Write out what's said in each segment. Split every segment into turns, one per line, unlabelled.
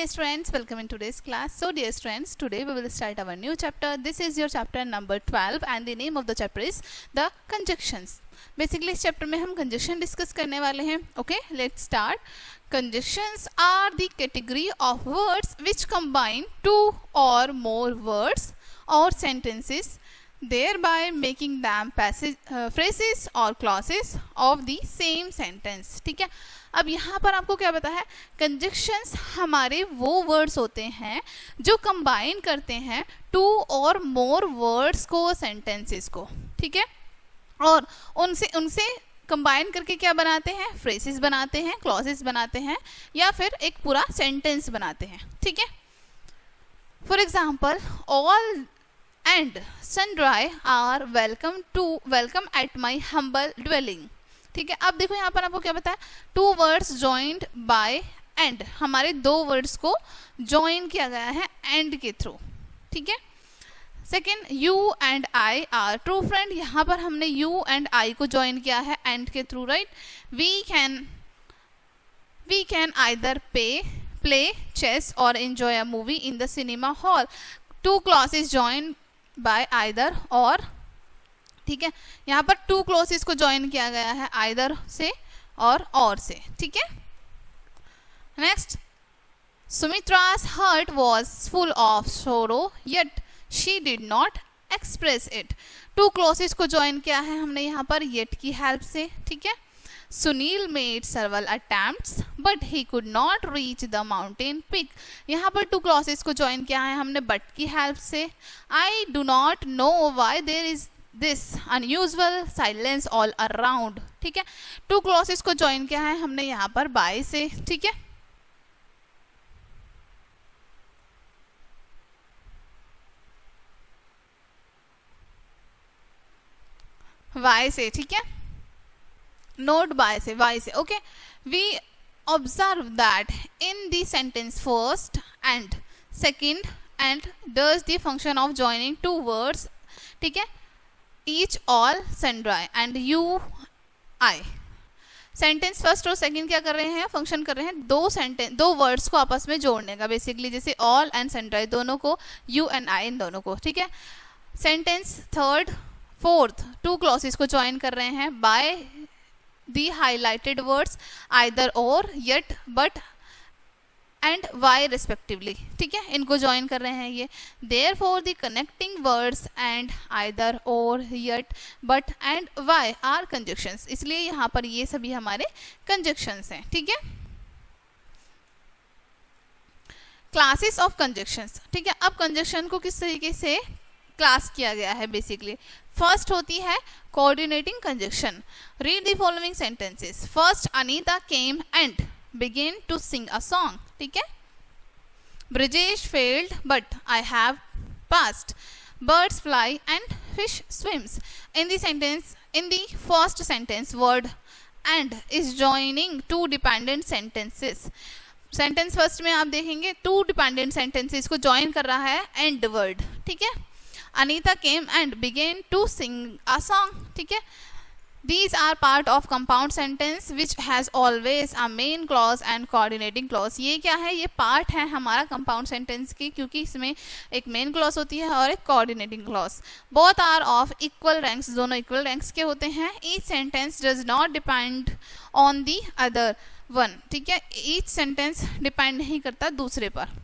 dear students, welcome in today's class. So dear students, today we will start our new chapter. This is your chapter number 12 and the name of the chapter is the conjunctions. Basically इस chapter में हम conjunction discuss करने वाले हैं. Okay, let's start. Conjunctions are the category of words which combine two or more words or sentences, thereby making them phrases or clauses of the same sentence. ठीक है. अब यहाँ पर आपको क्या पता है, कंजक्शंस हमारे वो वर्ड्स होते हैं जो कंबाइन करते हैं टू और मोर वर्ड्स को, सेंटेंसेस को. ठीक है. और उनसे कंबाइन करके क्या बनाते हैं, फ्रेजेस बनाते हैं, क्लॉजेस बनाते हैं या फिर एक पूरा सेंटेंस बनाते हैं. ठीक है. For example, all and sundry are welcome at my humble dwelling. ठीक है. अब देखो यहाँ पर आपको क्या पता है, two words joined by and, हमारे दो वर्ड्स को जॉइन किया गया है एंड के थ्रू. ठीक है. Second, you and I R true friend, यहाँ पर हमने यू एंड आई को जॉइन किया है एंड के through. Right. We can either play chess or enjoy a movie in the cinema hall. Two clauses join by either or. ठीक है. यहाँ पर टू क्लॉजेस को ज्वाइन किया गया है आइदर से और से. ठीक है. Next, Sumitra's heart was full of sorrow yet she did not express it. Two clauses को ज्वाइन किया है हमने यहाँ पर yet की हेल्प से. ठीक है. Sunil made several attempts but he could not reach the mountain peak. यहाँ पर टू क्लॉजेस को ज्वाइन किया है हमने but की हेल्प से. I do not know why there is this unusual silence all around. ठीक है. टू क्लॉजेस को ज्वाइन किया है हमने यहाँ पर by से. ठीक है. y से. ठीक है. नोट by से, y से. Okay. we observe that in the sentence first and second and does the function of joining two words. ठीक है. each, all, sundry and you, I. Sentence first और सेकंड क्या कर रहे हैं, फंक्शन कर रहे हैं दो वर्ड्स को आपस में जोड़ने का. बेसिकली जैसे ऑल एंड सनड्राई दोनों को, यू एंड आई इन दोनों को. ठीक है. Sentence third fourth two clauses को ज्वाइन कर रहे हैं by the highlighted words either or, yet, but and why respectively. ठीक है. इनको ज्वाइन कर रहे हैं ये. Therefore the connecting words and either or, yet, but and why are conjunctions. इसलिए यहाँ पर ये सभी हमारे कंजक्शंस हैं. ठीक है. Classes of conjunctions. ठीक है. अब कंजक्शन को किस तरीके से क्लास किया गया है. बेसिकली फर्स्ट होती है coordinating conjunction. Read the following sentences. First, Anita came and begin to sing a song. ठीक है. Brijesh failed but I have passed. Birds fly and fish swims. In the first sentence, word and is joining two dependent sentences. Sentence first में आप देखेंगे two dependent sentences को join कर रहा है and word. ठीक है. Anita came and began to sing a song. ठीक है. These are part of compound sentence which has always a main clause and coordinating clause. ये क्या है, ये पार्ट है हमारा compound sentence की, क्योंकि इसमें एक main clause होती है और एक coordinating clause. Both are of equal ranks. दोनों equal ranks के होते हैं. Each sentence does not depend on the other one. ठीक है. Each sentence depend नहीं करता दूसरे पर.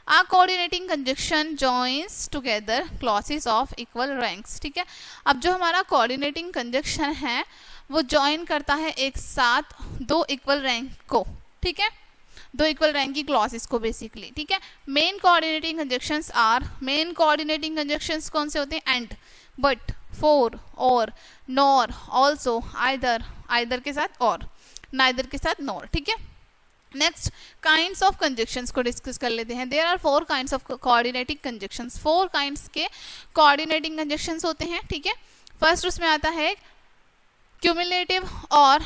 A coordinating conjunction joins together clauses of equal ranks. ठीक है. अब जो हमारा coordinating conjunction है वो join करता है एक साथ दो equal rank को. ठीक है. दो equal rank की clauses को बेसिकली. ठीक है. main coordinating conjunctions कौन से होते हैं, and, but, for, or, nor, also, either के साथ और, neither के साथ nor. ठीक है. नेक्स्ट, काइंड्स ऑफ कंजक्शंस को डिस्कस कर लेते हैं. There are 4 kinds of coordinating conjunctions. 4 kinds के कोऑर्डिनेटिंग कंजक्शंस होते हैं. ठीक है. फर्स्ट उसमें आता है cumulative or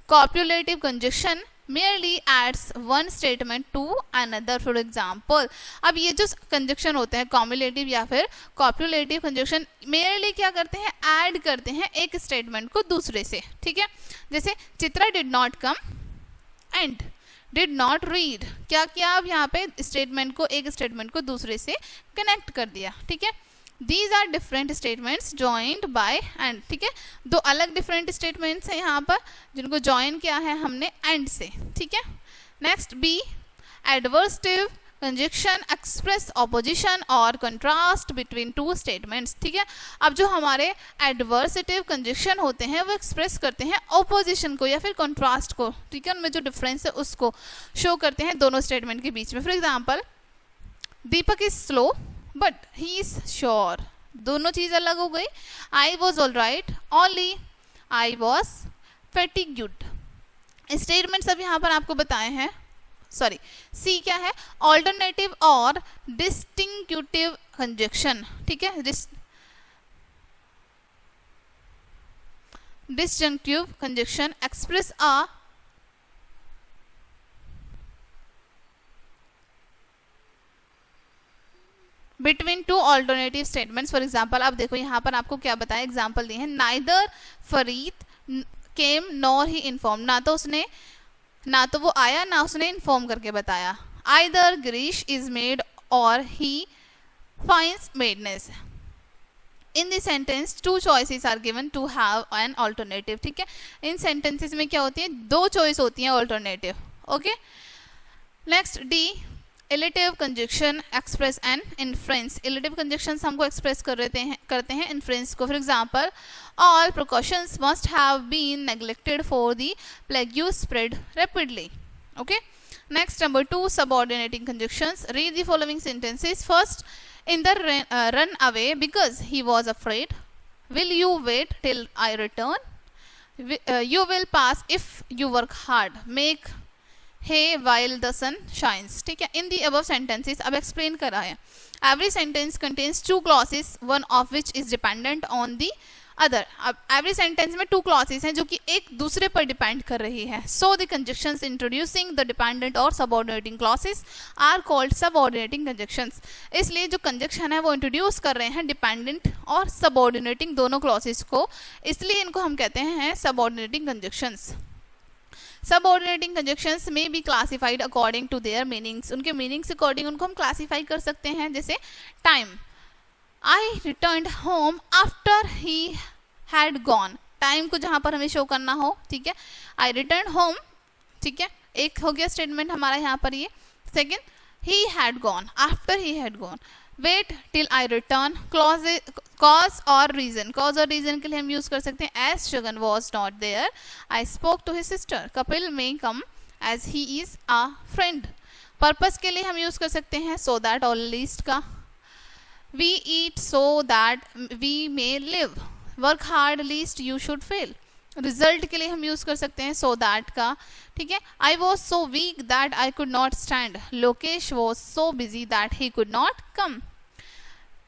copulative conjunction. merely adds one statement to another. For example, अब ये जो कंजक्शन होते हैं कॉम्युलेटिव या फिर कॉपुलेटिव कंजक्शन, merely क्या करते हैं, ऐड करते हैं एक स्टेटमेंट को दूसरे से. ठीक है. जैसे Chitra did not come and did not read, क्या किया अब यहाँ पे स्टेटमेंट को, एक स्टेटमेंट को दूसरे से कनेक्ट कर दिया, ठीक है। These are different statements joined by and, ठीक है, दो अलग डिफरेंट स्टेटमेंट्स हैं यहाँ पर जिनको जॉइन किया है हमने एंड से, ठीक है। Next B, adversative conjunction express opposition or contrast between two statements, ठीक है। अब जो हमारे एडवर्सिटिव कंजक्शन होते हैं वो एक्सप्रेस करते हैं ऑपोजिशन को या फिर कंट्रास्ट को, ठीक है, उनमें जो डिफरेंस है उसको शो करते हैं दोनों स्टेटमेंट के बीच में। For example, Deepak is slow but he is sure, दोनों चीज अलग हो गई। I was all right only I was fatigued. Statements अब यहाँ पर आपको बताए हैं, सॉरी सी क्या है, ऑल्टरनेटिव और डिस्टिंक्टिव कंजक्शन, ठीक है, disjunctive conjunction express a between two alternative statements. For example, अब देखो यहाँ पर आपको क्या बताया, एग्जाम्पल दिए हैं, नाइदर फरीद केम नॉर ही इन्फॉर्म, ना तो वो आया ना उसने इन्फॉर्म करके बताया। Either Girish is mad or he finds madness. In this sentence two choices are given to have an alternative, ठीक है। इन सेंटेंसेस में क्या होती है, दो चॉइस होती हैं alternative, okay. Next D, illative conjunction express an inference. Illative conjunction हमको एक्सप्रेस करते हैं इन्फ्रेंस को। For example, all precautions must have been neglected for the plague spread rapidly, okay. Next number 2, subordinating conjunctions. Read the following sentences. First, in the run away because he was afraid, will you wait till I return, you will pass if you work hard, make hay while the sun shines, ठीक है। इन the above sentences अब explain करा है। Every sentence contains two clauses, one of which is dependent on the other. अब every sentence में to clauses हैं जो कि एक दूसरे पर डिपेंड कर रही है। So the conjunctions introducing the dependent or subordinating clauses are called subordinating conjunctions. इसलिए जो कंजक्शन है वो इंट्रोड्यूस कर रहे हैं डिपेंडेंट और सबऑर्डिनेटिंग दोनों क्लॉसेस को, इसलिए इनको हम कहते हैं सबऑर्डिनेटिंग कंजक्शंस। सबऑर्डिनेटिंग कंजक्शंस में be classified according to their meanings. उनके मीनिंग्स अकॉर्डिंग उनको हम क्लासीफाई कर सकते हैं। जैसे time, I returned home after he had gone, time को जहाँ पर हमें शो करना हो, ठीक है, आई रिटर्न होम, ठीक है, एक हो गया स्टेटमेंट हमारा यहाँ पर ये। Second, he had gone, after he had gone. Wait till I return, cause और रीजन, कॉज और रीजन के लिए हम यूज कर सकते हैं as Shagun was not there, I spoke to his sister, Kapil may come as he is a friend. Purpose के लिए हम यूज कर सकते हैं सो दैट और लीस्ट का, we eat so that we may live, work hard least you should fail. Result के लिए हम यूज कर सकते हैं सो दैट का, ठीक है। I was so weak that I could not stand, Lokesh was so busy that he could not come.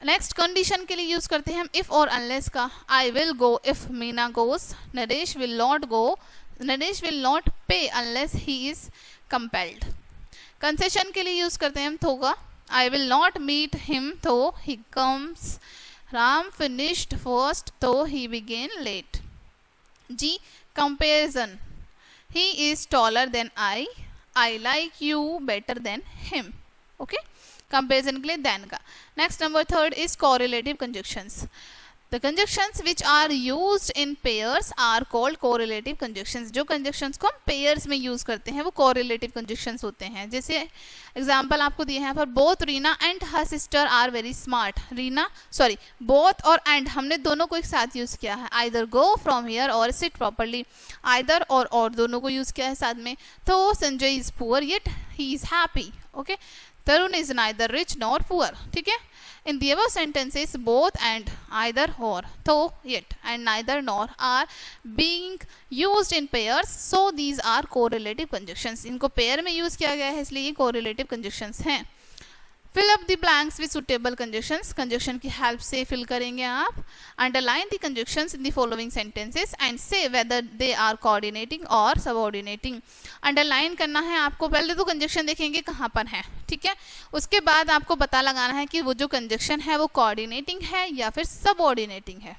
Next, condition के लिए यूज करते हैं हम इफ और अनलेस का, I will go if Meena goes, Naresh will not go, Naresh will not pay unless he is compelled. Concession के लिए use करते हैं हम थो का, I will not meet him though he comes, Ram finished first though he began late. G, comparison, he is taller than I like you better than him, okay, comparison के लिए than का। Next, number 3 is correlative conjunctions. The conjunctions which are used in pairs are called correlative conjunctions. जो conjunctions को हम pairs में use करते हैं वो correlative conjunctions होते हैं। जैसे example आपको दिए हैं पर both Reena and her sister are very smart. both और and हमने दोनों को एक साथ use किया है। either go from here or sit properly. either और दोनों को use किया है साथ में। तो Sanjay is poor yet he is happy. Okay. Tarun is neither rich nor poor. ठीक है। In the above sentences, both and, either or, though, yet, and neither nor are being used in pairs, so these are correlative conjunctions. इनको pair में use किया गया है इसलिए ये correlative conjunctions हैं। Fill up the blanks with suitable conjunctions. Conjunction की help से fill करेंगे आप। Underline the conjunctions in the following sentences and say whether they are coordinating or subordinating. Underline करना है आपको, पहले तो conjunction देखेंगे कहाँ पर है, ठीक है। उसके बाद आपको पता लगाना है कि वो जो conjunction है वो coordinating है या फिर subordinating है।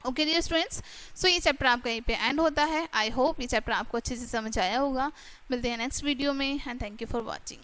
ओके डियर स्टूडेंट्स, सो ये चैप्टर आपका यहीं पे एंड होता है। आई होप ये चैप्टर आपको अच्छे से समझ आया होगा। मिलते हैं नेक्स्ट वीडियो में and thank you for watching.